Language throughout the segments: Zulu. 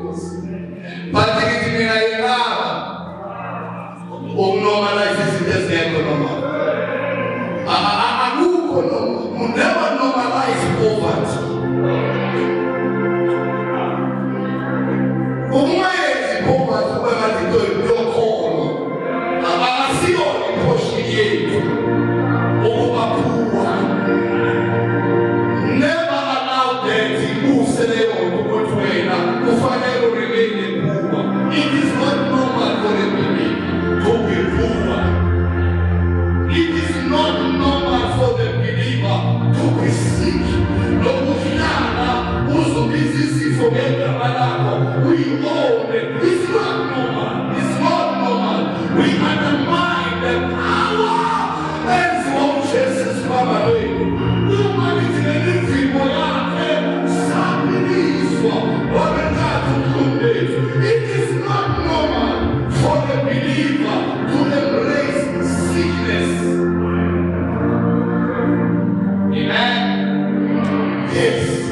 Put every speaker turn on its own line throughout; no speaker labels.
But it is in normalize it as the economy. You never normalize poverty. Poverty whether they do your call. I see all the pushing over poor. Never allow them to move to go to to find out remain poor. It is not normal for a baby to be poor. It is not normal for the believer to be sick. We own it. It's not normal. It's not normal. We undermine the power and small Jesus family. Humanity and people are it is not normal for the believer to embrace sickness. Amen. Yes.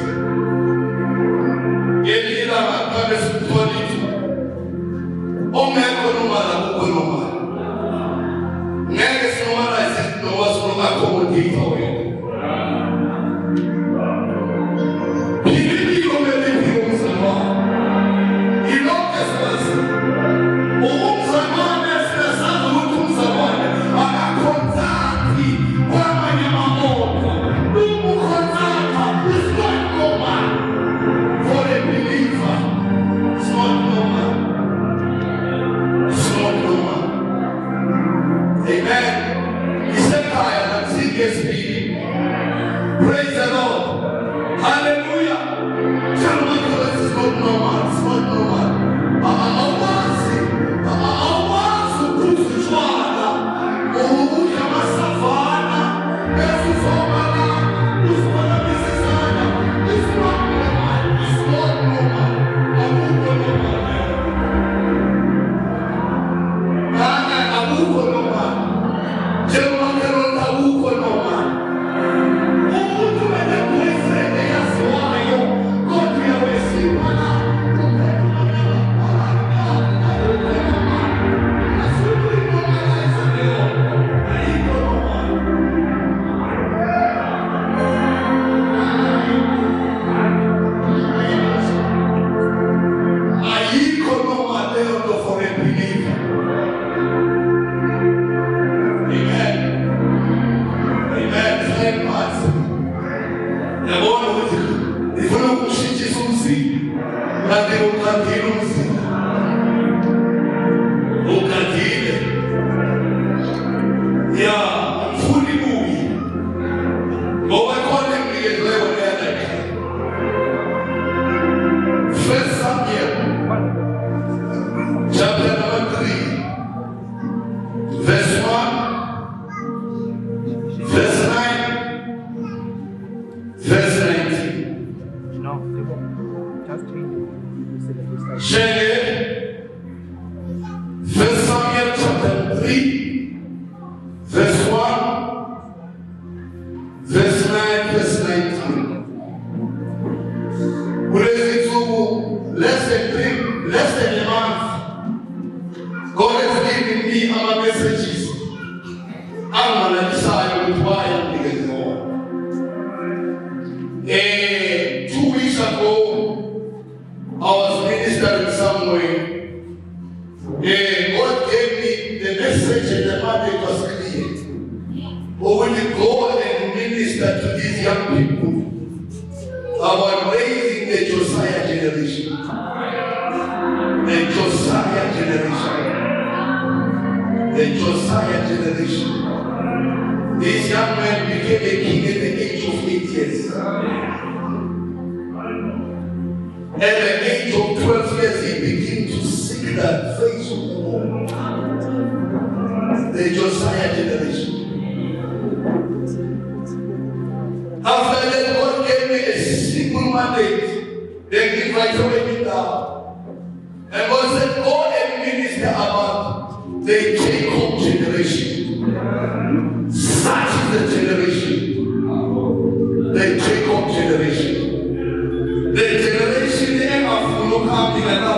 The generation ever follow coming and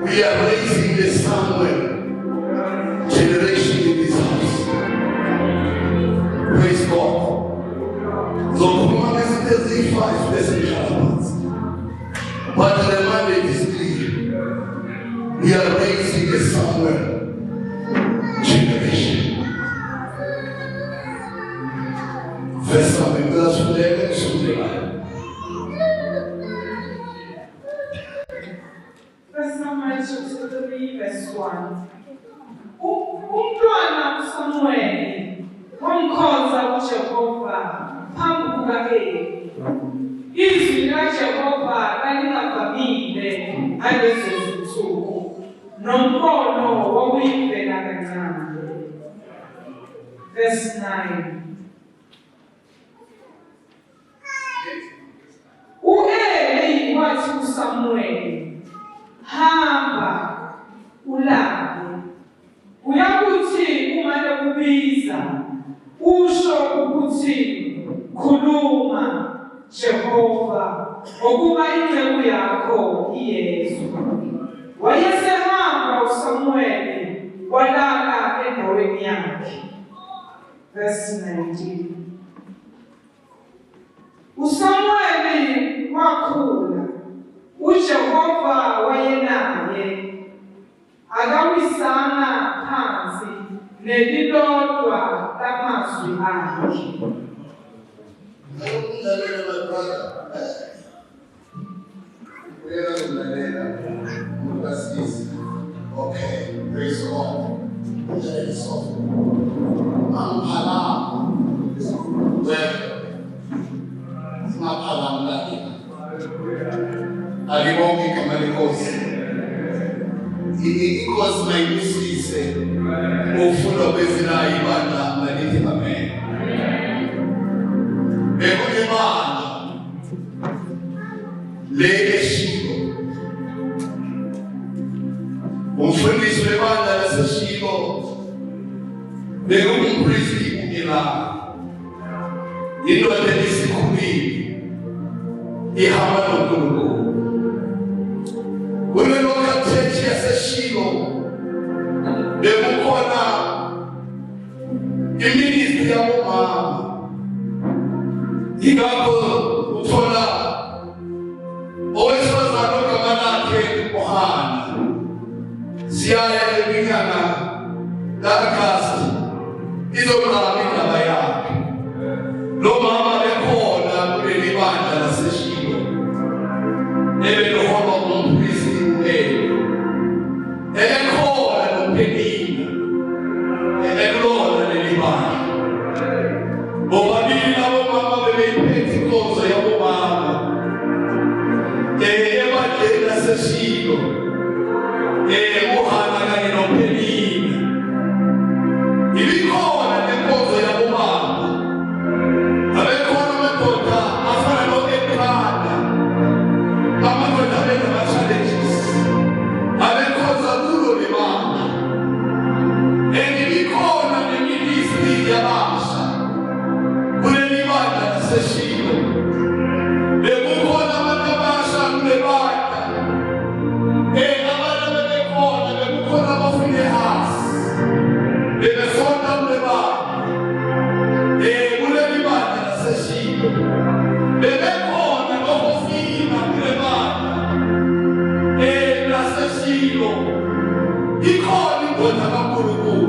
We are raising the Samuel generation in this house. Praise God. So Romans 5 verses. But the mandate is clear. We are raising the Samuel generation. Verse 7, verse 11.
Chapter 3, verse 1. Umntwana uSamuel wamkhonza uJehova phambi kukaEli. Izwi likaJehova lalingavamile ngalezo zinsuku, nombono wawuyivela kancane. Verse 9. U-Eli wathi kuSamuel, hamba ulabe, uyakuthi uma ekubiza usho ukuthi khuluma Jehova ngokuba inceku yakho iyezwa. Wayesehamba uSamuel walala endaweni yakhe. Verse 19. uSamuel wakhula, uJehova wayenaye, akawisana phansi nelilodwa lamazwi akhe.
Okay, praise God. I'm halal. Alibongi kama likosi. Ikosi mayisise. Ufuna bezina ibanda malithi amen. Bekule banda. Leke shilo. Umfundisi webanda laseshilo. Bekumpristi ukela. Indoda lesikhulile. Ihamba noNkulunkulu. Kulelokha church yaseshilo bekukhona iministry yabomama. Ingakho uthola owesifazane ogama lakhe uHana siyaya eminyaka kaAgasti izoqala indaba yakhe. Lo mama bekhona kuleli bandla laseshilo ebelohamba umpristi uEli. Ebekhona noPenina ebekulona leli bandla. Bobabili labo mama bebeyiphethe inkonzo yabomama ebandleni laseshilo. uHana kanye noPenina ibikhona lenkonzo yabomama. Abekhona amadoda afana noElkana, amadoda benama-challenges, abekhonza kulo lebandla. Ibikhona neministry yabasha kuleli bandla laseshilo. Bekukhona abantu abasha kule bandla. Abantu abebekhona bekukhona madoda kaNkulunkulu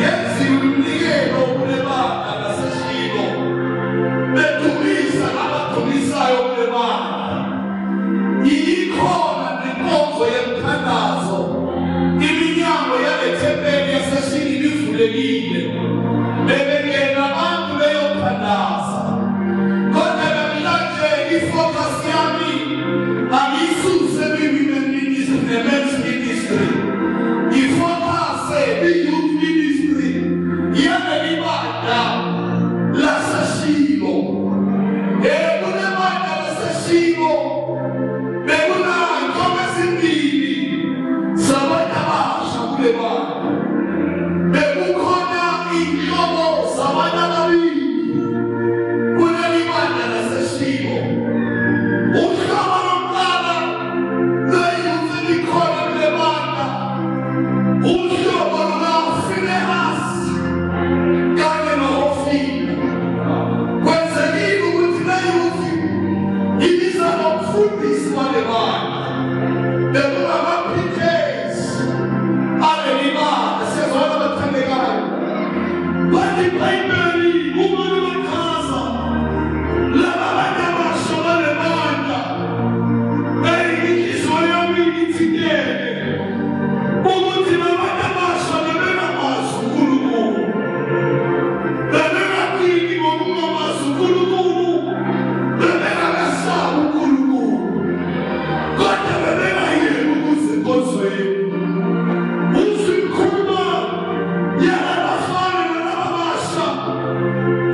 yenziwe umnikelo kule bandla laseShilo bedumisa abadumisayo kule bandla. Ikhona nenkonzo yemthandazo, iminyango yale thempeli yaseShilo ivulekile, bebengena abantu beyothandaza. Kodwa namhlanje ifocus yami ayisuse kwi-women ministry ne-men's ministry, ifocuse kwi-youth ministry yaleli bandla laseShilo. Kule bandla laseShilo bekunayinkomo ezimbili zabantu abasha kule bandla, bekukhona iy'nhlobo zabantu ababili kuleli bandla laseShilo. Uhlobo lokuqala lwe-youth elikhona kule bandla uhlobo lukaFinehasi kanye noHofini. Kwenzekile ukuthi le-youth ibiza nomfundisi wale bandla, bekungama-PKs aleli bandla. Siyazwana abathandekayo, bathi iBhayibheli uma libachaza laba bantu abasha bale bandla, inhliziyo yami ithinteke ukuthi la bantu abasha bebengamazi uNkulunkulu, bebengaqini ngokungamazi uNkulunkulu, bebengakasabi uNkulunkulu, kodwa bebengayeki ukuza enkonzweni. Usikhuluma yalabafana nalababasha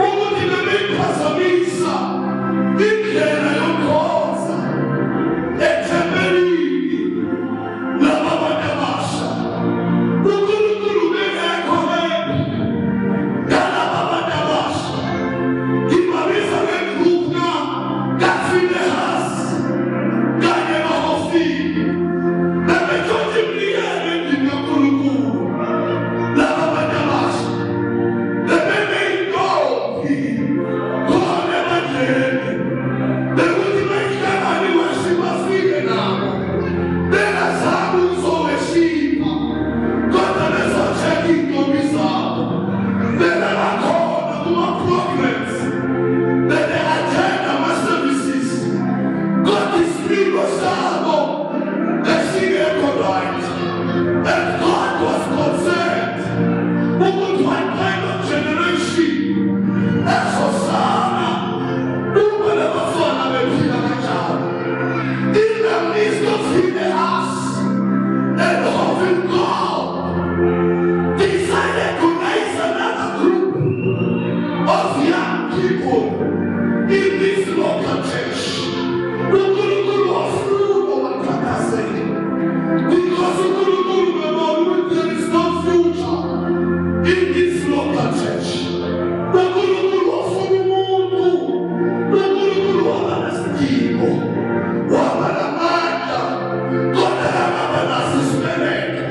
ukuthi bebeyiphazamisa indlela yokukhonza ethempelini laba bantu abasha. uNkulunkulu bengekho ngalaba bantu abasha. Ngibabiza ngegruphu kaFinehasi kanye noHofini, bebethatha iminikelo endlini kaNkulunkulu. Laba bantu abasha bebeyintombi khona ebandleni, bekuthi bayihlangane i-worship bafike nabo bengazami ukuzoworshipha, kodwa bezo-check-a iy'ntombi zabo. Bebebakhona kuma-programs, bebe-attend ama-services, kodwa isipilo sabo esingekho right. And God was concerned ukuthi what kind of generation ezosala uma le bafana bephila kanjalo. In the midst of Finehasi and Hofini, God decided to raise another group of young people in this local church. uNkulunkulu wafuna wakhathazeke because uNkulunkulu bebona ukuthi there is no future in this local church. uNkulunkulu wafuna umuntu, uNkulunkulu waba nesidingo, waba namandla, kodwa akaba naso isibeleko.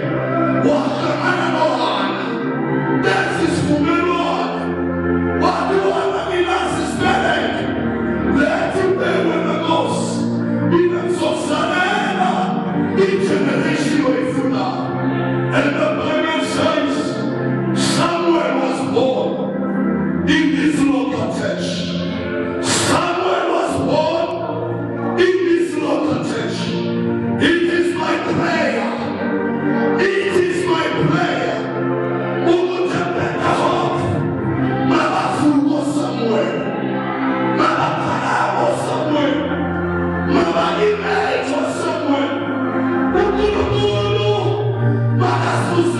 Wahlangana noHana, benza isivumelwano, wathi wena nginaso isibeleko, lethi ubekwe nenkosi, mina ngizokuzalela igeneration oyifunayo. And the Bible says Samuel was born in this local church. Samuel was born in this local church. It is my prayer. It is my prayer. Ukuthi ePentecost mabafuko Samuel, mabakhalabo Samuel, mabalimelo Samuel. uNkulunkulu makasusa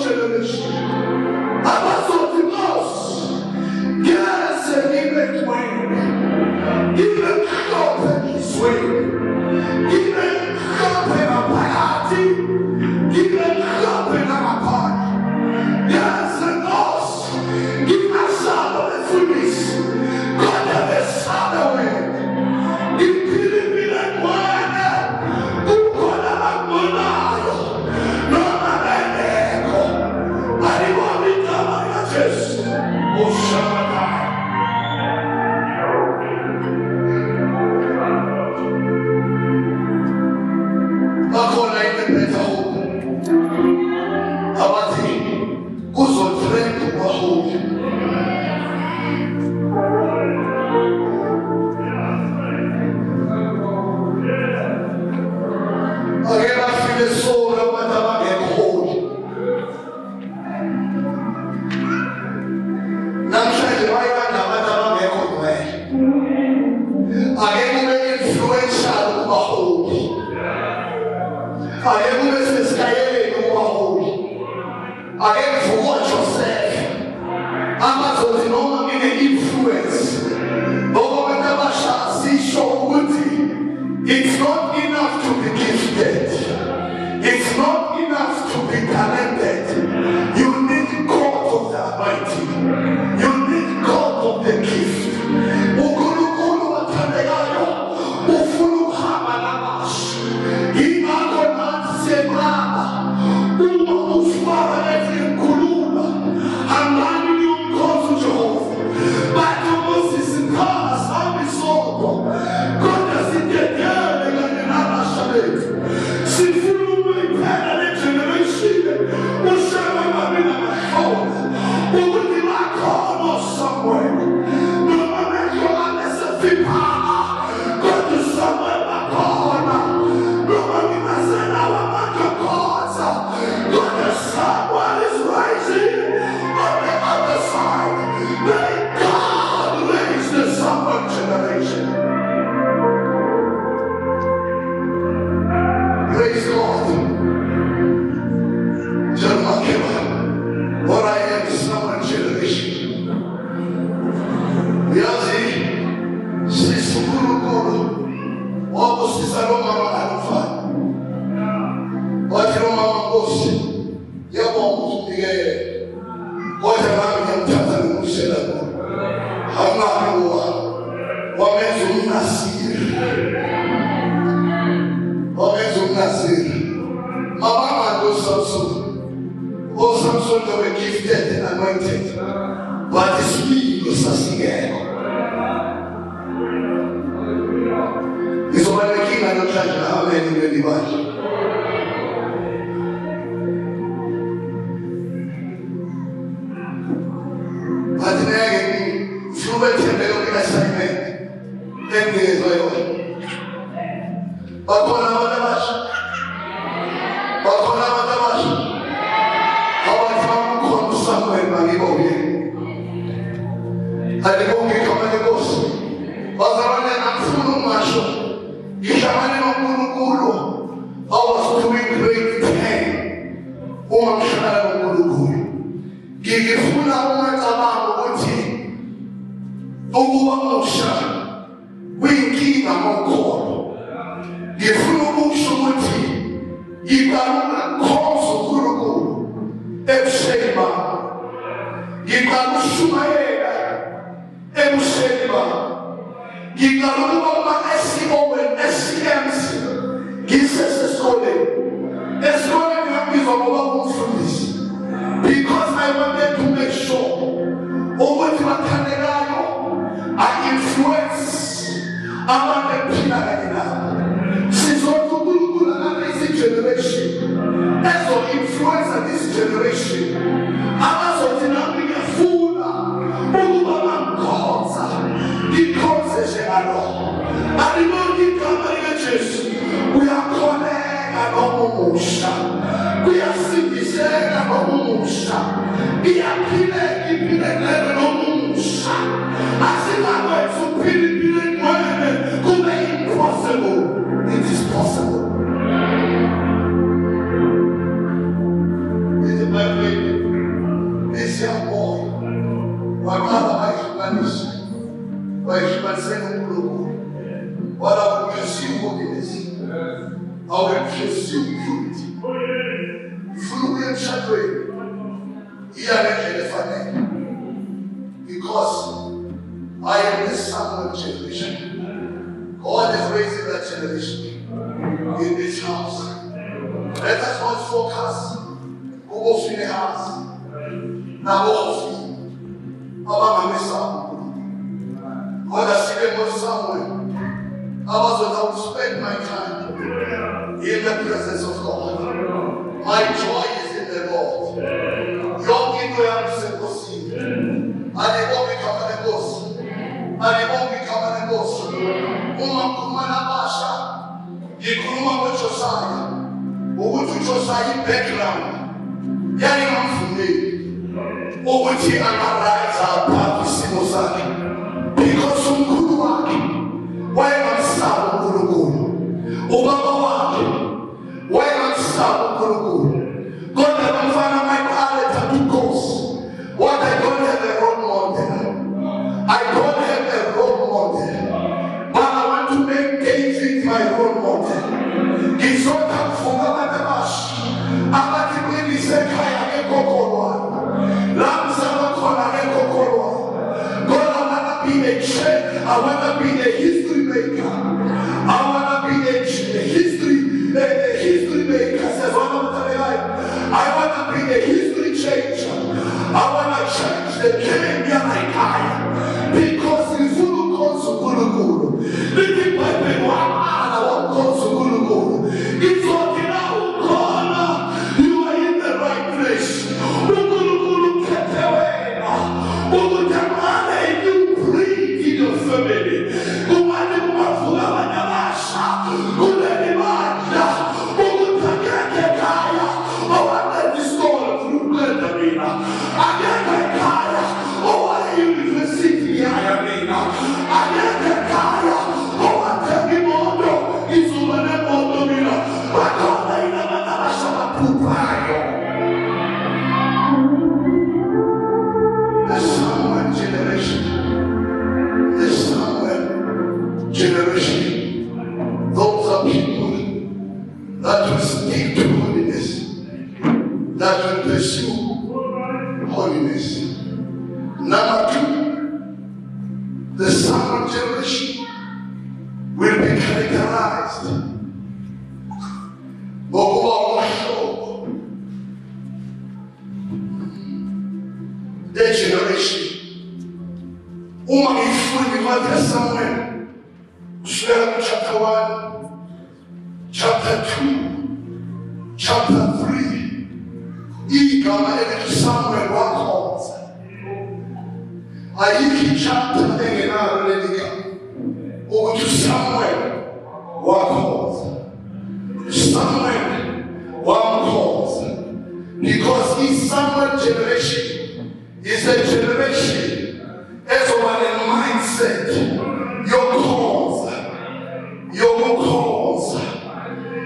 generation. Abazothi Nkosi, ngeze ngibe ngcwele, ngibe mhlophe ezweni, ngibe mhlophe ngaphakathi, ngibe mhlophe nangaphandle. Ngeze Nkosi, ngingasaba befundisi, kodwa besaba wena. Ngiphilipile ngcwele, kukhona abakubonayo, noma bengekho. Alibona igama likaJesu, uShabbatai. Bakhona inebhetha hope. Abathi kuzotrend ubaholi. Ake bafike solo abantu abangekho. Namhlanje bayibanda abantu abangekho ngcwele. Ake kube influential kubaholi. Ake kube sesikayeleni kubaholi. Ake kuvuka Joseph. Amazothi noma ngine-influence. Ngoba abantu abasha sisho ukuthi it's not enough to be gifted. It's not enough to be talented. You need God of the anointing. You need God of the gift. uNkulunkulu wathandekayo ufuna ukuhamba nabashi. Yingakho nathi siyeqala uma ufaka ezinkulumo hambani niyomkhosi uJehova. Bathi uMoses sikhona sihambe sodwa, kodwa sidedele kanye nabasha bethu. Sifuna ukuyiphela le generation ushaka babe namahlombe ukuthi bakhona somewhere. Noma bekhola besefiphala, kodwa somewhere bakhona. Noma ngingasenawo amadokoza, kodwa someone is rising on the other side. May God raise the someone generation. Praise God. Tell my giver, what I am is someone generation. Yazi, sisi uNkulunkulu wabusisa lo mama alufana. Wathi lo mama Nkosi, yabonga ukunikela. Kodwa nami ngiyamthatha ngimshela kuwe. Awungabi wamenza umNasiri. Wamenza umNasiri. Mama Samson. Oh, Samson, they were gifted and anointed, but the speed was sasingeko. Izobalekile namhlanje amen ngelibandla. But ngeke ngifube thembele kwi-assignment engizwe yona. Bakhona abantu abasha. Bakhona abantu abasha. Somewhere bangiboke. Alibonge kama Nkosi. Bazalwane angifuna umasho. Ngihlangane noNkulunkulu. I was doing great pain. Uma ngihlangana noNkulunkulu. Ngifuna ungacabanga ukuthi ukuba musha kuyinkinga ngokholo. Ngifuna ukusho ukuthi ngiqala ukukhonza uNkulunkulu ebusheni bami. Ngiqala ukushumayela ebusheni bami. Ngiqala ukuba SCMs ngisesesikoleni. Esikoleni ngabizwa ngoba ngumfundisi. Because I wanted to make sure ukuthi bathandekayo I-influence abantu ephila kanye nabo. Sizothi uNkulunkulu akalezi generation ezo-influencer this generation. Abazothi nami ngiyafuna ukuba bamkhonza. Ngikhonze njengalo. Alibonge igama likaJesu. Uyakholeka noma umusha. Kuyasindiseka noma umusha. Iyaphileka impilekelo noma umusha. Asingakwethu uphila impilekelo kube impossible. It is possible. It's a But I will pursue holiness. I will pursue purity. Fluent shepherd. Because I am the Samuel generation. God is raising that generation in this house. Let us not focus who will fill the house. Now, God has given me Samuel. I was to spend my time in the presence of God. My joy is in the Lord. Young people have said, and they won't become an boss. And they won't become an boss. Kumana Basha, Yikuruma Josiah, who to Josiah background. Yanimam for me. Obuti Anaraza, Papi Simosaki. Because some good work. Why am I Sabu Kuruguru? Obama, why am I Sabu Kuruguru? God never found my palette to goes. What I don't have a role model. I don't have a role model. But I want to make David my role model. He's not a former Bash. I'm not going to say Kaya Kokorwa. Lamsama Kona Kokorwa. God, I want to be a chef. I want to be a history maker. I want to be a history maker. I want to be a history changer. I want to change the game like I. Because if you go to Gulu, little by people are going to Gulu. It's working out, God. You are in the right place. Gulu get away. You breathe in your family. Chapter 1, chapter 2, chapter 3. Igama Samuel wakhoza. Ayikho chapter engenalo ukuthi Samuel wakhoza. Samuel wakhoza. Because his Samuel generation is a generation as one in mindset. Your cause. Your cause.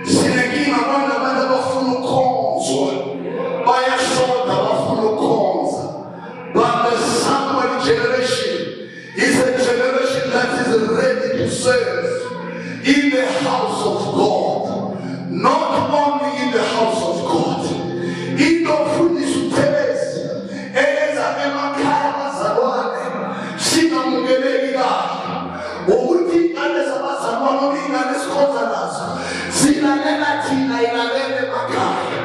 Sinekina bana bana bafuna cause. By a shoulder bafuna cause. But the Samuel generation is a generation that is ready to serve in the house of God. Not only in the house of God. In the foolish place. Eleza emakaya mazalwane. Sina mungeleli gani. Ukuthi aleza bazalwane inganesikhoza nazo. Silalela thina ilalele emakhaya.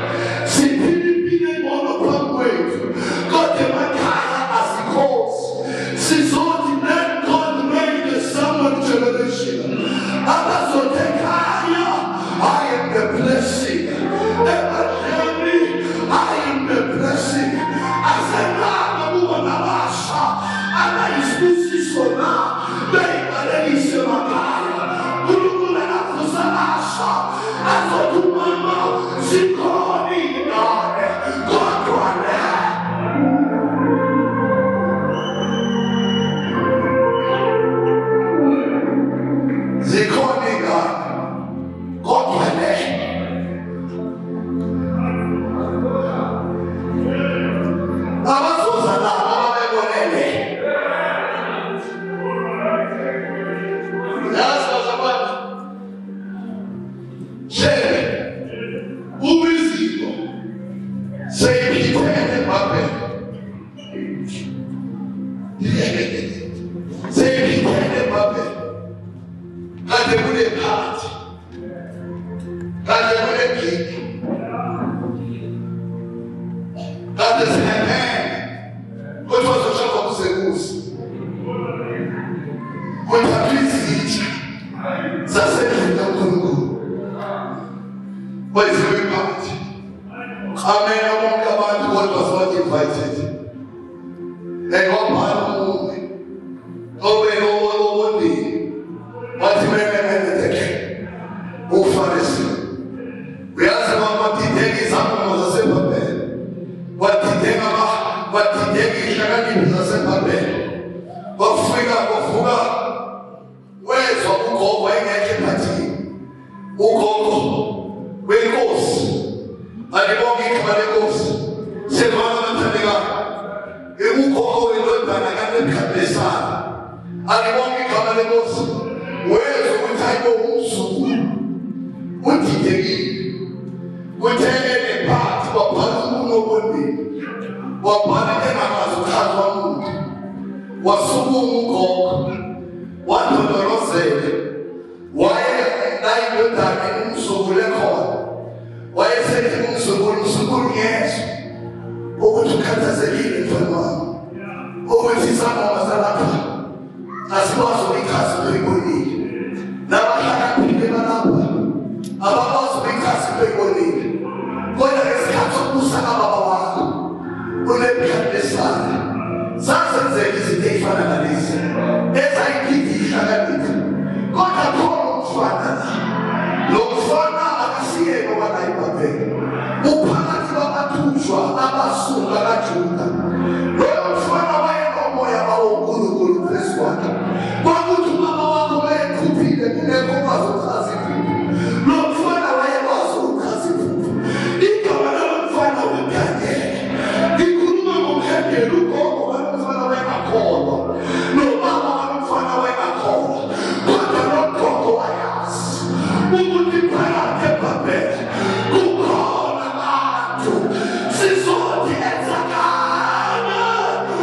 Siphiliphile ngono phambi kwethu. Kodwa emakhaya asikhozi. Sizothi let God make the Samuel generation. Abazothekhaya, I am the blessing. I am the blessing. Seyiphethe Babeli. Seyiphethe Babeli. Kade kule phathi. Kade kule gigi. Kade sinephe. Kodwa soshaka kusebusi. Kodwa izitsha zasendlini kaNkulunkulu. Bayizwe phansi. Amen. Bonke abantu kodwa sothi invited. Engobhala umuntu. Obendini. Wathi meke. Ufarisi. Uyazi bamadideki izangoma zaseBhabheli. Wadideka ihlakaniphi zaseBhabheli. Wafika wavuka wezwa ugogo engekho ephathini. Ugogo wenkosi. Alibonga igama lenkosi. Sevana bathandekayo. Ugogo wendodana kaNebukadnesari. Alibonga igama lenkosi. Wezwa ukuthi hayibo umzukulu. Udidekile. Kuthekele phansi wabhala umuntu obondeni. Wabhala engamazi uchaza umuntu. Wasukuma ugogo. Wadodorozela. Wayeyindodana umzukulu ekhona. Wayesethi umzukulu ngezwa ukuthi ukhathazekile mfana wami. Ukuthi izangoma zalapha asikwazi ukuyichaza into oyibonile. Nabahlakaniphile balapha abakwazi ukuyichaza into oyibonile. Kodwa ngesikhathi sokubusa kababa wakho uNebukadnesari zazenzeka izinto ey'fana nalezi ezayiphinde ihlakaniphe. Kodwa khona umfana la. Lo mfana akasiyeke obala iBhabheli. Uphakathi kwabathunjwa abasuka kaJuda. Loyo mfana wayenomoya kaNkulunkulu phezu kwakhe. Kwakuthi ubaba wakho wayekhuphile kungekho okwazi ukuchaza iphupho. Lo mfana wayekwazi ukuchaza iphupho. Igama lalo mfana uMkhandela. Ngikhuluma ngoMkhandela, ugogo walomfana wayengakholwa. Nobaba walomfana wayengakholwa. Kodwa lo gogo wayazi ukuthi phakathi eBhabheli kukhona abantu sizothi enzakala.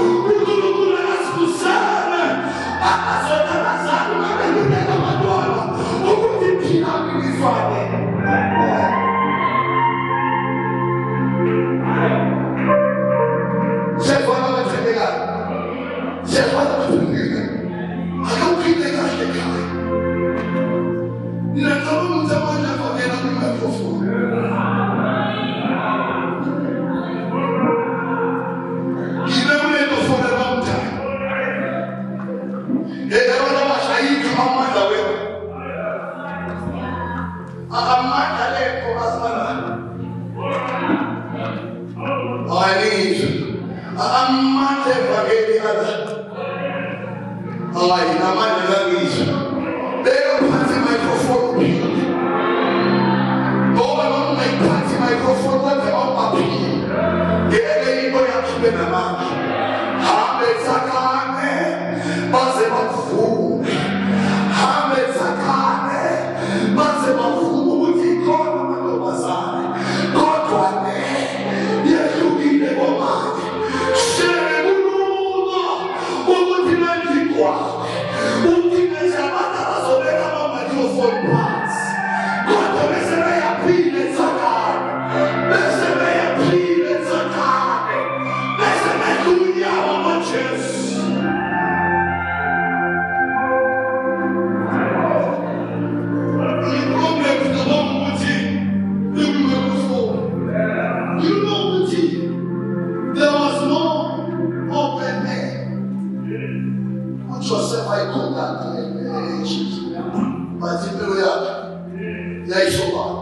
uNkulunkulu akasibusele abazodalazana babeluleka abantwana ukuthi phila ngilifane. Siyafana bathandekayo. Siyafana bathandekayo. Akawuphile kahle ekhaya. Ninacabanga ukuthi abantu avakela kwimicrophone. Nginemlento for a long time. Abantu abashayidi amandla wethu. Amandla lekho asimandla. Ayizwa. Amandla evangeli ala. Hayi namandla langizwa. Beka phansi microphone. Ngoba noma ngayiphathi microphone wenze awubaphile. Ngeke into yakhiwe namandla. Hambe zakhane baze bavume. Hambe zakhane baze bavume ukuthi khona amantombazane. Kodwa yehlukile komanje. Sekukhuluma ukuthi nanjikwazi. Uthi bese abantu abazobeka ama-microphone phansi. Kodwa bese beyaphile zakhane. Bese beyaphile zakhane. Bese bedlunyawa amaJesu. I-problem ngicabanga ukuthi i-microphone. You know ukuthi there was no open air. Put yourself eye contact in but impilo yakhe yayisobala.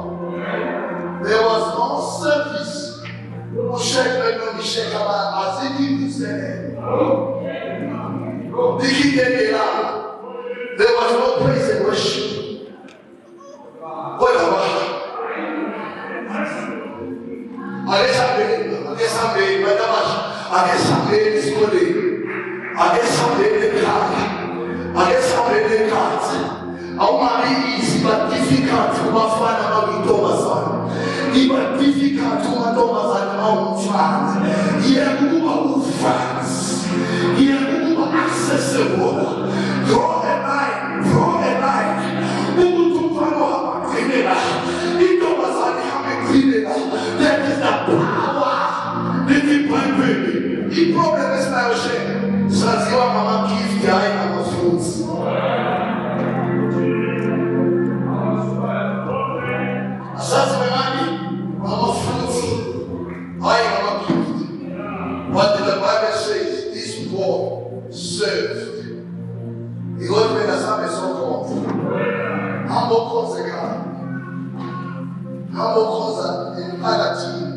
There was no service. Ushekwe nongisheka asikindisele. Dikidela. There was no praise and worship. What about difficult ukuba ufansi, ukuba accessible. Draw a line. Umuntu umfana ohamba qinela, intombazane ihamba qinela. That is the power lithi eBhayibhelini. I-problem esinayo shame, saziwa ngama-gift hayi ngama-fruits. Asaziwe ngani? Ngama-fruits hayi ngama-gift. What did the Bible says? This poor served. Because when the sun is so cold, humble cause a car, humble cause an palliative,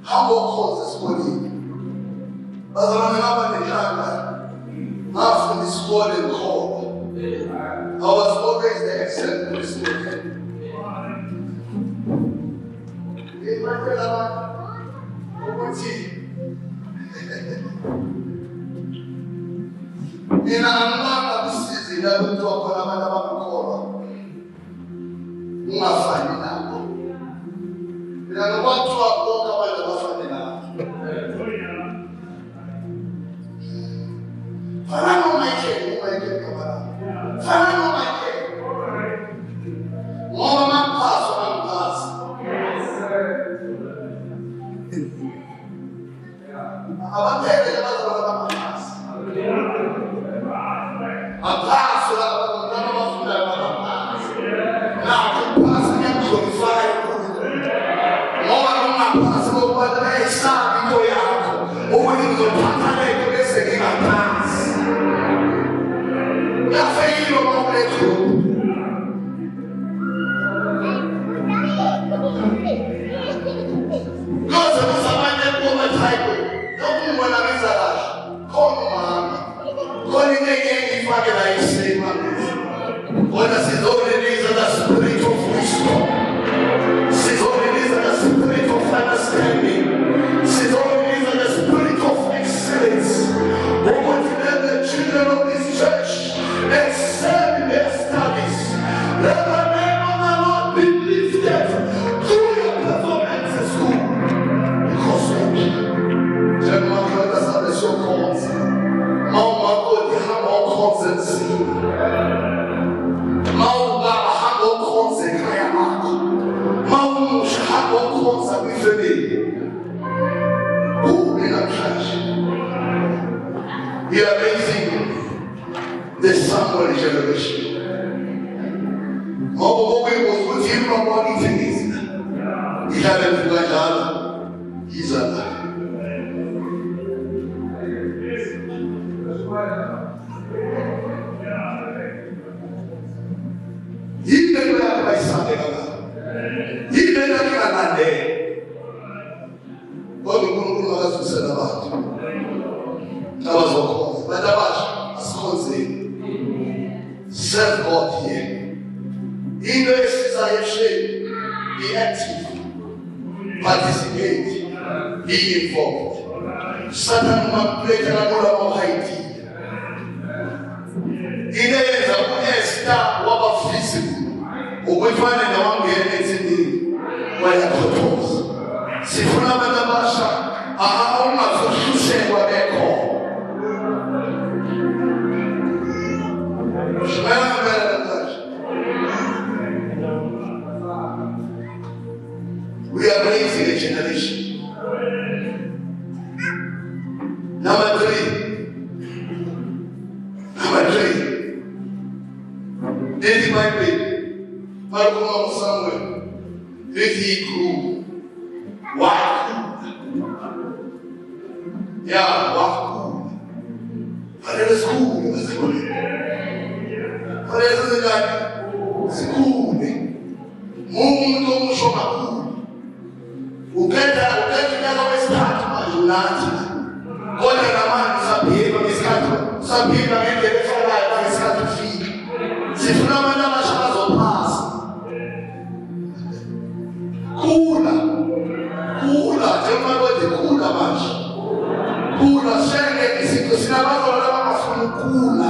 humble cause a schooling. But I remember the young after the school and called, I was always the excellent student. In my in another season, I will talk about Cola. Mafani now. And I want to talk about the Mafani now. Farano my king, Farano my king. Mama pass. I want to tell you about the pass. A pass without none of us now to pass and glorify. No one possible, but they start into your or when you pass, they can pass. La fail of the truth. Because of the Samaritan woman type, don't when I'm in the rush. Call me, man. Calling again. What is all it is the spirit of wisdom. It's all it is the spirit of understanding. It's all it is the spirit of excellence. What the children of this church excel in their studies. Let the name of the Lord be lifted through your performance in school. Because of German brothers are the so-called. You are raising the Samuel generation. What we was with him from one things. He had a good he's alive. He never had my son. He never had a day. What the Guru has said about him. That was what caused. But that was causing. Serve God here. In the exercise, be active, participate, be involved. Satan manipulate another Haiti. Inaweza kuesta waba physical. Ukifanya na wangu yenyewe wala propose. Sifuna badabasha ahaona kushushe kwa beko. We are raising a generation. Number three. This is my baby. Malcolm Samuel. This he grew. Wow. Yeah, wow. But it is cool. But it is like school. Mundo mushomaku. Ukenda kama start majunati. Kola na mani sabiba miskato. Sabiba ngeke fala miskato fi. Sifuna mana mashazo pass. Kula, jema wote kula maji. Kula shenge kisiko sinabazo wala mafumu kula.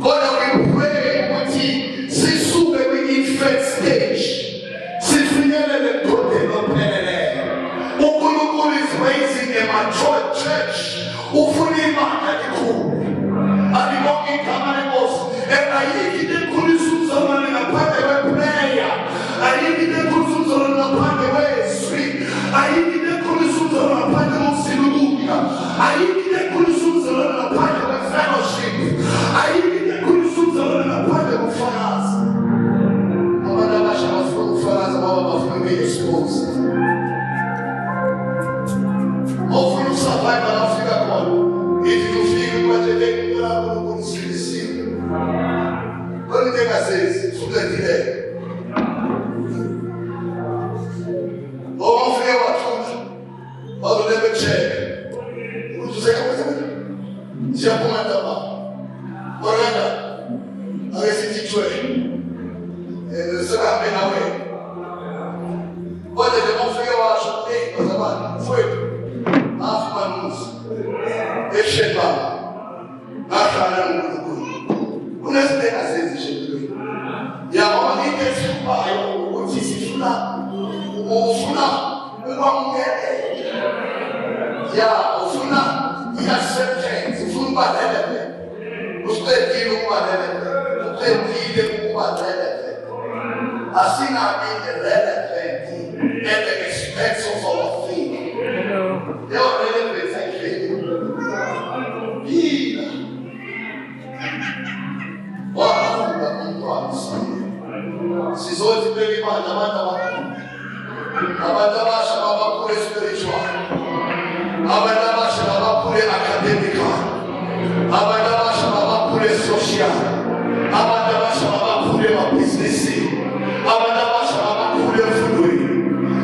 Kola we pray kuti sisube we infant stage. Sifinyele le prote no penele. Ukulu is raising a mature church. Ufuna imandla elikhulu. Alibonge igama lenkosi. Ayikho into enkulu isuzalwane ngaphandle kweprayer. Ayikho into enkulu isuzalwane ngaphandle kwezwi. Ayikho into enkulu isuzalwane ngaphandle kokusiluluka. Ayikho into enkulu isuzalwane ngaphandle kwefellowship. Ayikho into enkulu isuzalwane ngaphandle kofakazi. Abantu abasha bafuna ukufakaza ngoba bafuna be-exposed. Ofuna usurvive Afrika khona. Ithi ufike manje bekungaba ukunisindisile. Konke engasenzi usuqedile. Ufike wathula. Bazolebe check. Ukuthi usekhona. Siyaphuma ndaba. Oranda. Ake sithi thwe. Sihambe nawe. Kodwa nje ufike washo, hey bazabani, mfowethu. Afumanusi. Esheba. Ahlala ngokukhulu. Kunezinto engasenzi shebelweni. Yabona into esibayo ukuthi sifuna ukwamukela. Ufuna i-acceptance, ufuna ukuba relevant. Usiqedile ukuba relevant. Uqedile ukuba relevant. Asinabi relevant at the expense of our faith. Your relevance and faith. Wahamba umntwana sizothi beke manje abantu abasha babakhule spiritual, abantu abasha babakhule academical, abantu abasha babakhule social, abantu abasha babakhule business, abantu abasha babakhule emfundweni,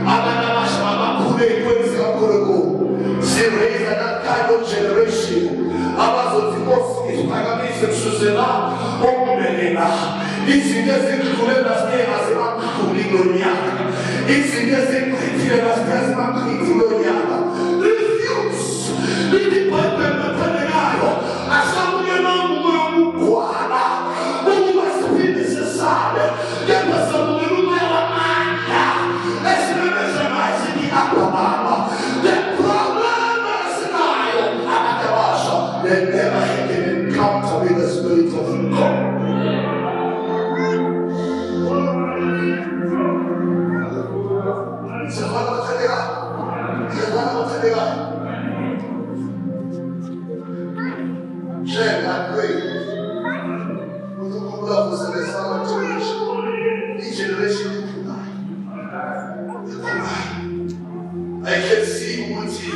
abantu abasha babakhule ekwenzi kakhulu. Raise that kind of generation. Abazothi Nkosi isiphakamise kusukela okumelena. Izinto ezidlulela sike azimakhulu lonyaka. Izinto ezidlulela sike azimakhulu lonyaka. Refuse. Lidepartment bathandekayo. Asabuye namumoya omugwala. Ukuba siphinde sesale. Kepha sabuye umoya wamandla. Esimemeza naye sithi ababa. They never had an encounter with the Spirit of God. Share and pray. Each generation I can see Muti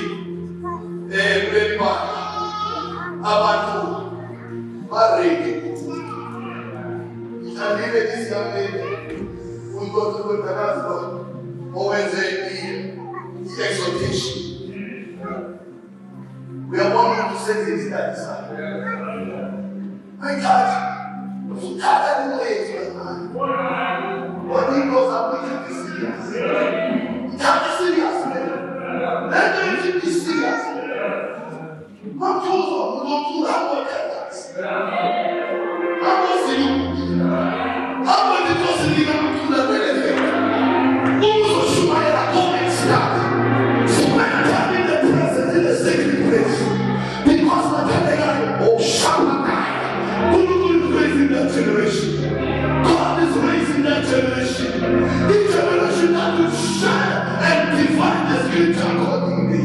very much. Abantu bareke ithandile isigameni unkosi kwentakazo owenze i-exhortation. Uyabona ukuthi isikhathi sakho ayithatha uthatha lezi manje kodwa zaphuka serious ithatha serious lento ithi serious. Not to how much how was it? How was it possible to the benefit? Who was Shumaya comments that? Spend time in the presence in the sacred place. Because the Telegram, oh Shammai, who is raising that generation? God is raising that generation. The generation that will share and divide the scripture accordingly.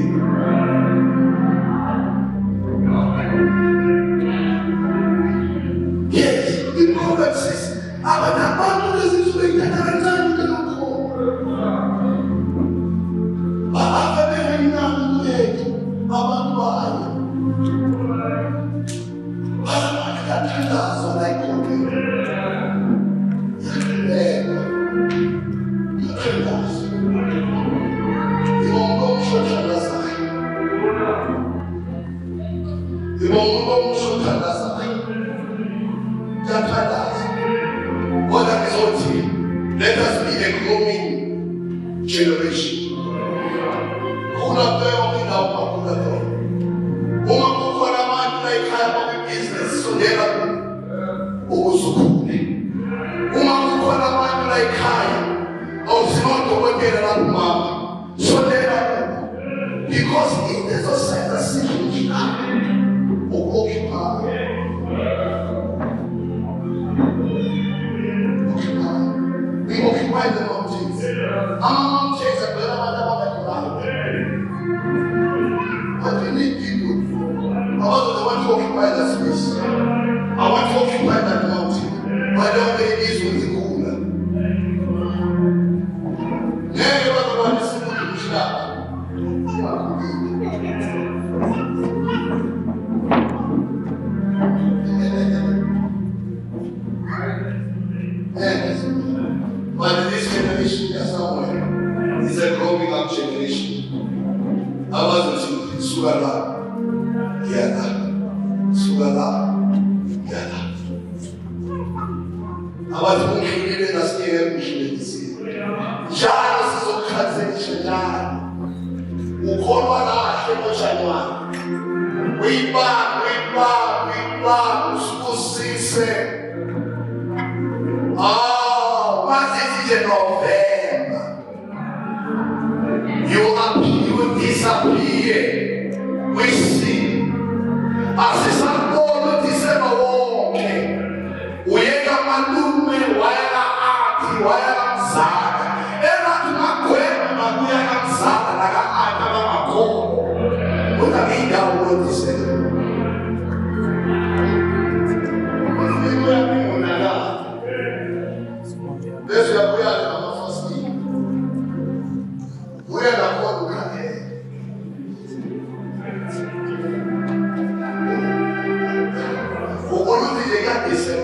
Let us be a growing generation. Business, so there are Because in the society, we occupy the mountains. Mountains are better than but we need people. I want to occupy that space. I want to occupy that mountain. But I don't think it is with the cooler. But this generation, somewhere, is a growing up generation. I wasn't Sugala, Yada, Yada. I was looking at us here, Giles is a cousin, who call one out, we back, who sees it. What is it in November? You disappear. We see. As is an old December walking. We ain't got my lume, why I'm sad. And I'm not going to I'm sad, and I got my call. What I mean, that word is this is where we are first thing. We are the one who can hear. Who only they got this and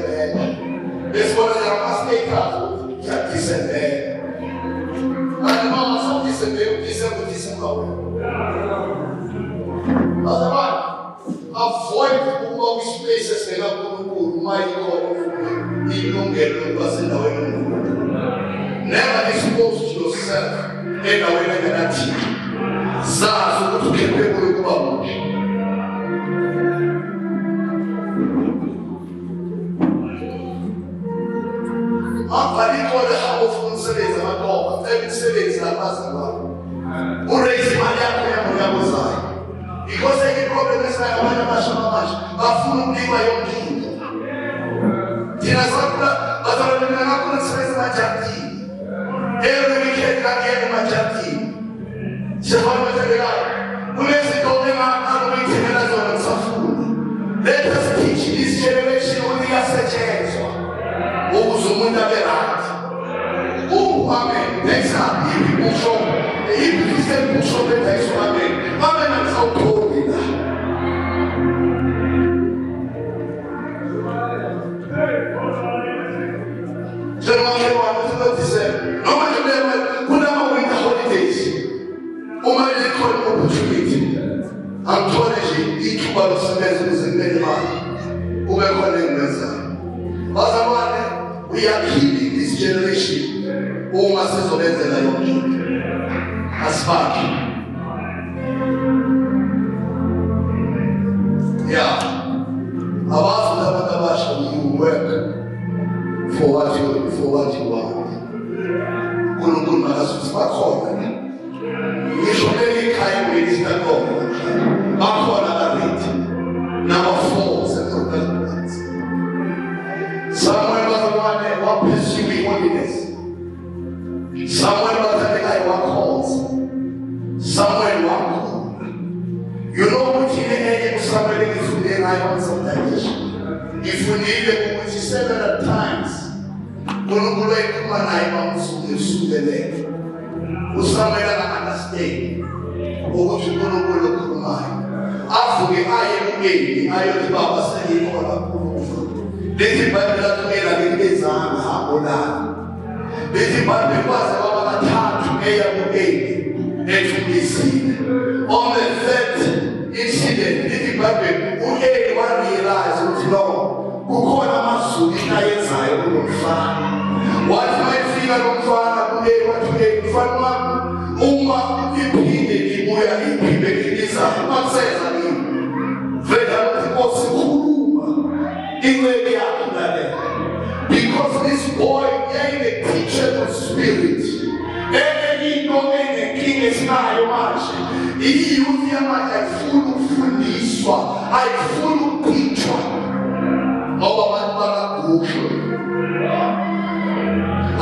this one is a mistake. Got this and and the mama saw this and this. Other man, avoid all these places and not going to my God. You don't get the person away. Never expose yourself in a way like that. Zazu to get people to go. I'm going to the house of cities and my dog. Every city is not possible. Who raised my young because any problem is like a man of but full of my own king. Every weekend I get my jati. Let us teach this generation what we are such. Oh, amen. Next time, people show. If Christian people show the next one, amen. Amen. I'm so cold with that. No matter who never win the holidays, they call opportunity. I'm told each one of the is in many who are calling themselves. We are healing this generation. Who must have the lion as far. Yeah. You work for what you want. Number 4, someone was the one that was pursuing holiness. Someone was the guy who calls. Someone was called. You know what in the age of somebody is today, I want some digestion. If we need it, we see several times. On the third incident, one realized what my finger on fire today, what today, Fatma, Uma, repeated, Ibuya, Ibisa, not says, I mean, because this boy gave a teacher of spirit, and he know the king is not your match. Iyi youth yamanje ayifuni ukufundiswa, ayifuni ukupitshwa. Ngoba abantu bakagushwe.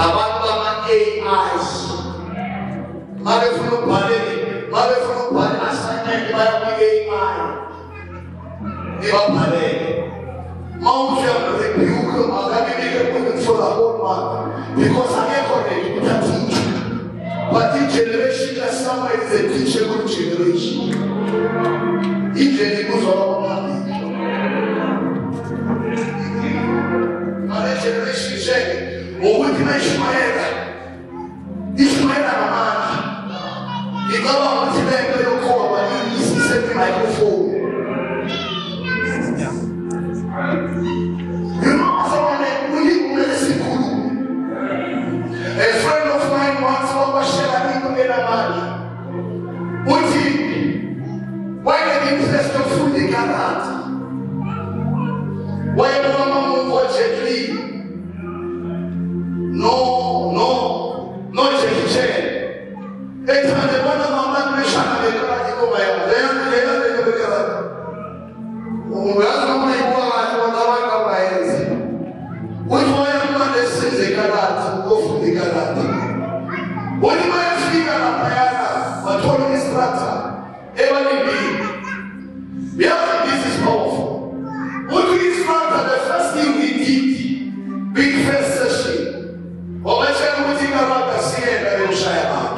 Abantu bama-AIs. Mabefuna ukubhala assignment baya kwi-AI. Ibabhalele. Mawufika rebuke akabibike for the whole month. Because akekho ready ukuthi ateach. But the generation that somewhere is a teachable generation. Indlela ikuzwala phambili. Ale generation isheke ukuthi mayishmayela. Ishmayela namandla. Ngicabanga ukuthi lento yokhoba balini isisebe microphone. You know, someone a friend of mine once share in a man. Why the interest of food they got that? Why mama move gently? No Jackie Chan. It's not the one of my mission. They go by they which one says the karate, go for the karate. What do I figure out? But all instructor, we have this is powerful. What do you instructor? The first thing we did, big first session. What my friend was in karate, see and I will shy about.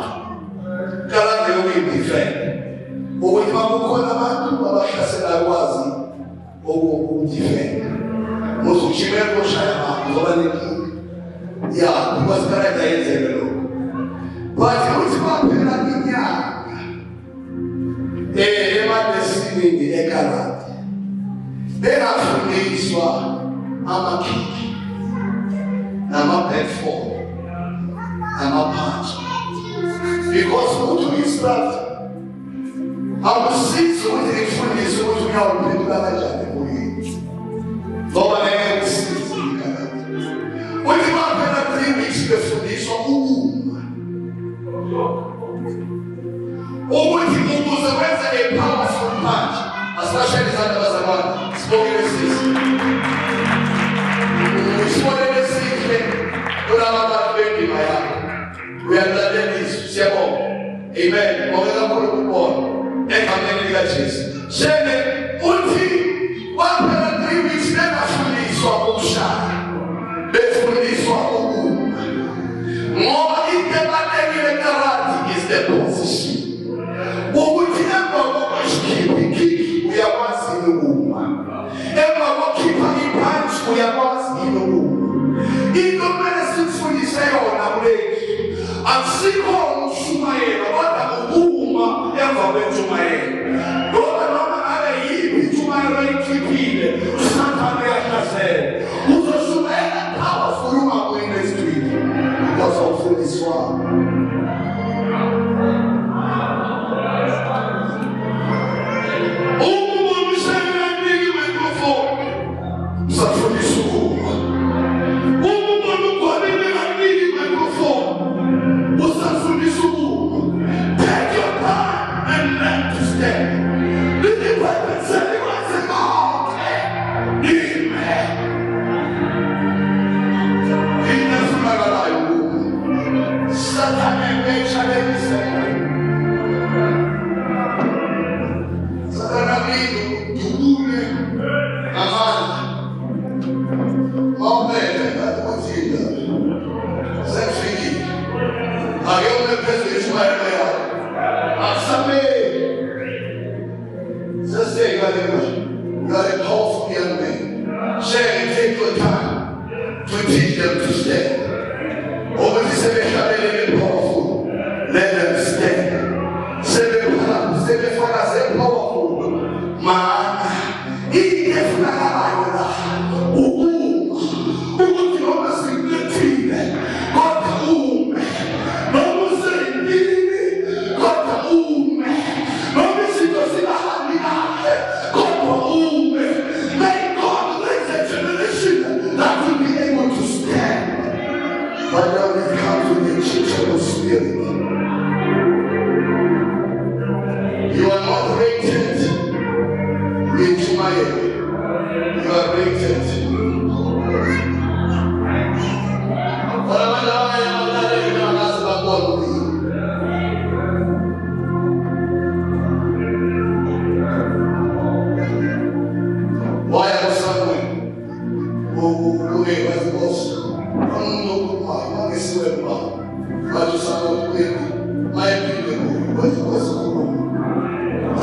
Karate will be defend. But when you have to call about I said I was, defend. Most of you will shy about. Yeah, because correct is but you want to they never destiny the karate. They are from Israel. I'm a kick. I'm a platform. I'm a punch. Because who to instruct? I will see so with the food is so to help people that I just when you have 3 weeks before this, or when you was a powerful punch, especially as I was spoken as this. We spoke as this, but I'm not baby, my heart. We are not this, amen. And I'm going to get this. Say, what 3 weeks never for this, so more in the karate is the position. What we never we are once in the womb. Ever keep in punch, we are once in the womb. In the medicine for the say on a break. And see home to my head, what a womb ever went to my head. Don't know how I eat to my right to people. Santa Maria said, who's a powerful woman in the street. Because of this one. Take your time and learn to stand. The Bible says, you are a powerful young man. Share and take your time to teach them to stand. Over the 700 powerful, let them stand. 7 powerful, man. If but now it comes with the teachable spirit. rated into Miami. You are rated. Why are someone who was boss? But you saw my people was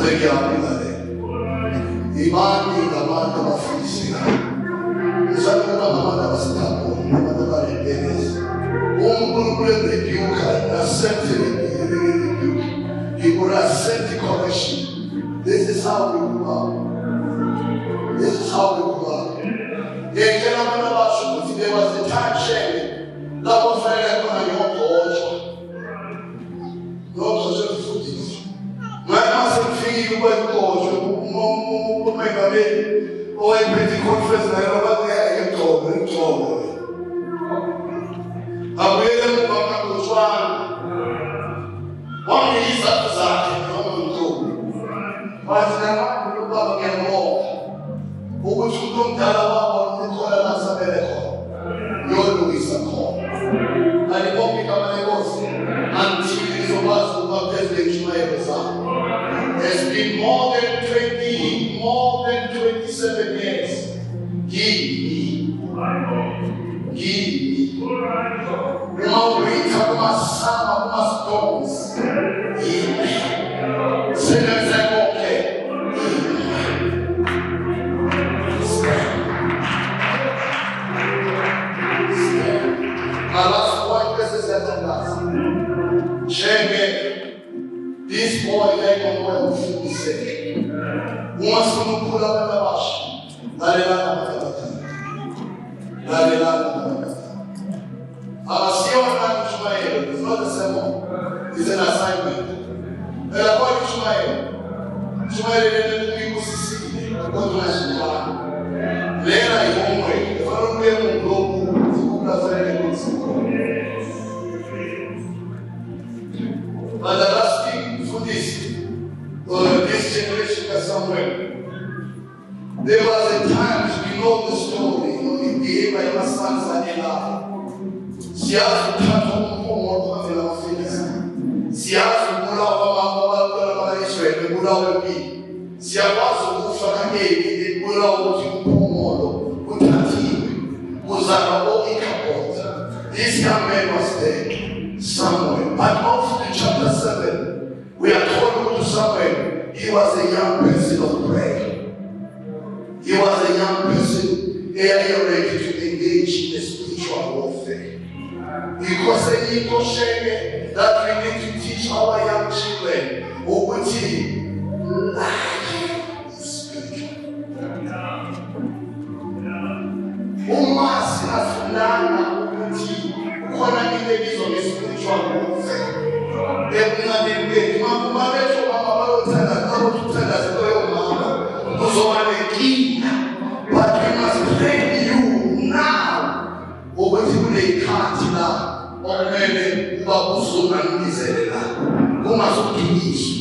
the Yamina. Imani the man of Fisia. The son of the mother was Tapo, the Dennis. Whom will rebuke and accepted rebuke. He would accept the correction. This is how we grew up. This is how we grew up. There was a time sharing. That was very my master fee, you went to make a bit. Oh, I pretty conference, I know what they are told. I'm waiting for my one. One is at the side, but I'm not going to get more. Who would you don't tell about the tolerance of the your Louis a call. And it won't become an emotion until it is over to what has been to my bazaar. It's been more than 27 years. Give me. Now we talk about some of my stones. Give me. Sinners are okay. My last point, this is the last. Shame this boy they don't want to be sick. Once you pull up in the bush, I see what I'm Ishmael. It's not the sermon. It's an assignment. And according to Ishmael didn't people see what do I see? Later, you won't wait. If I don't get him, go. But the last thing for this generation is somewhere. There was a time we know the story. The behavior of my sons and Ella. She has to touch on more than our fingers. She has to pull out our Israel, the Buddha will be. She has to move from again, the Buddha will be more. This young man was there somewhere. But after chapter 7, we are told to somewhere he was a young person of prayer. He was a young person ready to engage in the spiritual warfare. Because they need to share that we need to teach our young children life is spiritual. Umas na fulana ukuthi khona into ebizwa spiritual warfare. Ebungadeni mama bethu mama bayothanda abathanda zeyo mama kuzoba nenkinga. But we must train you now ukuthi kulekhathi la okumele uba uzonanikezela ungazoginisha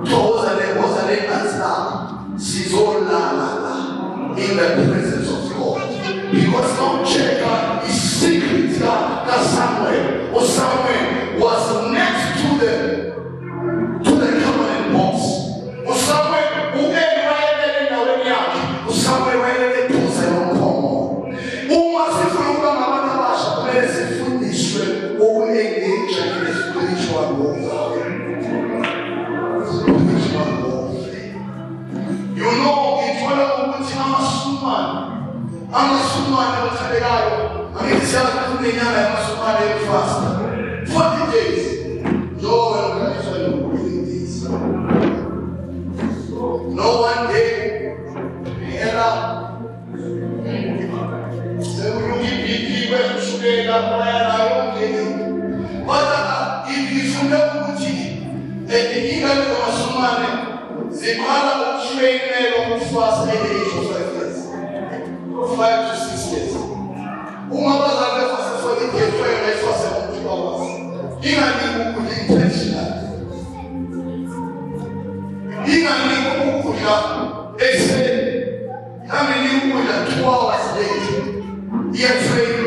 thoza le answer sizolala in the presence of God. Because no checker is secret that somewhere was next to the covenant box. Or somewhere who somewhere where they put them on common. Who must have found a foolish who engage in the spiritual warfare. You know, it's one of the I'm a Suman of Tagayo. I mean, it's just putting on a Suman fast. 40 days. Joe and Christian doing this. No one day. Ella. So you keep people to stay up there. I don't get it. But if you know what you and the England of Suman, the mother of train on fast at the age of 5 years. 5 to 6 years. Uma was there for the day, 12 for 7 hours. In a new intentional. If Inganika ukudla ekuseni. Nami ukudla 2 hours late. Iyatrain.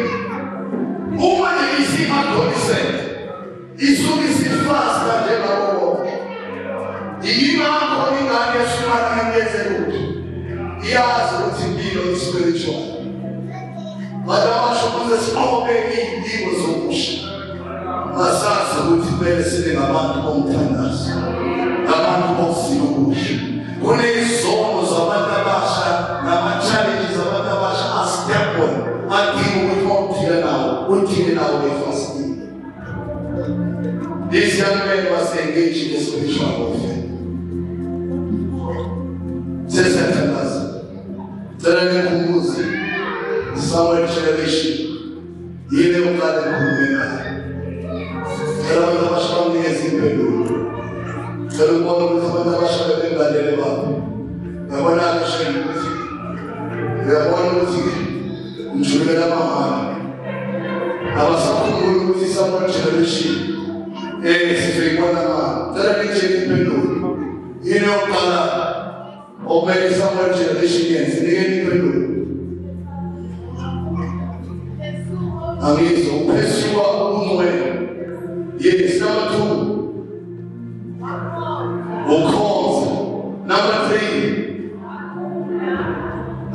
Uma nje isima adolescent. Isuke isifasta njengabo bonke. Ingakho ingane yesifana ngenze lutho. Iyazi ukuthi impilo spiritual. Madabasho kuze siqobe izidingo zokusha. Asazi ukuthi kumele sibe ngabantu bomthandazo. Abantu bosiko kusha. Kunezizono zabantu abasha nama-challenges abantu abasha a-step on. Adinga ukuthi wawuthile nawo. Uthile nawo be-fasting. These young men must engage in the spiritual warfare. Sesiyathandaza. Cela nikhumbuze Samuel generation. Yile uqale ukukhuluma. Cela abantu abasha banikeze impendulo. Cela ukubona ukuthi abantu abasha bengalele babo. Ngabona ngisho ukuthi ngiyabona ukuthi umjulelo amahhala. Abasakhumbula ukuthi Samuel generation sifeyibona manje. Cela nikeze impendulo. Yile uqala okumele Samuel generation yenze nikeze impendulo. Angizwa uphesiwa umoya. Yes, number 2. Ukhonza. Number 3.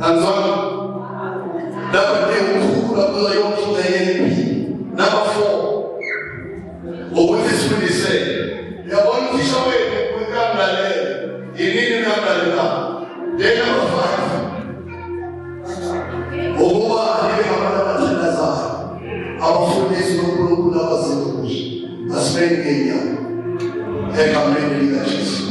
Anzwana. Number 3 ukukhula kuyo yonke into yempilo. Number 4. Ukuthi sifundise. Yabona uthisha wethu ukamlalela. Yini ukamlalela? Then number 5. Ukuba nibe ngabantu abathandazayo. Abafundisi noNkulunkulu abaziyo kusho. Asibeni ngenyama. Egameni likaJesu.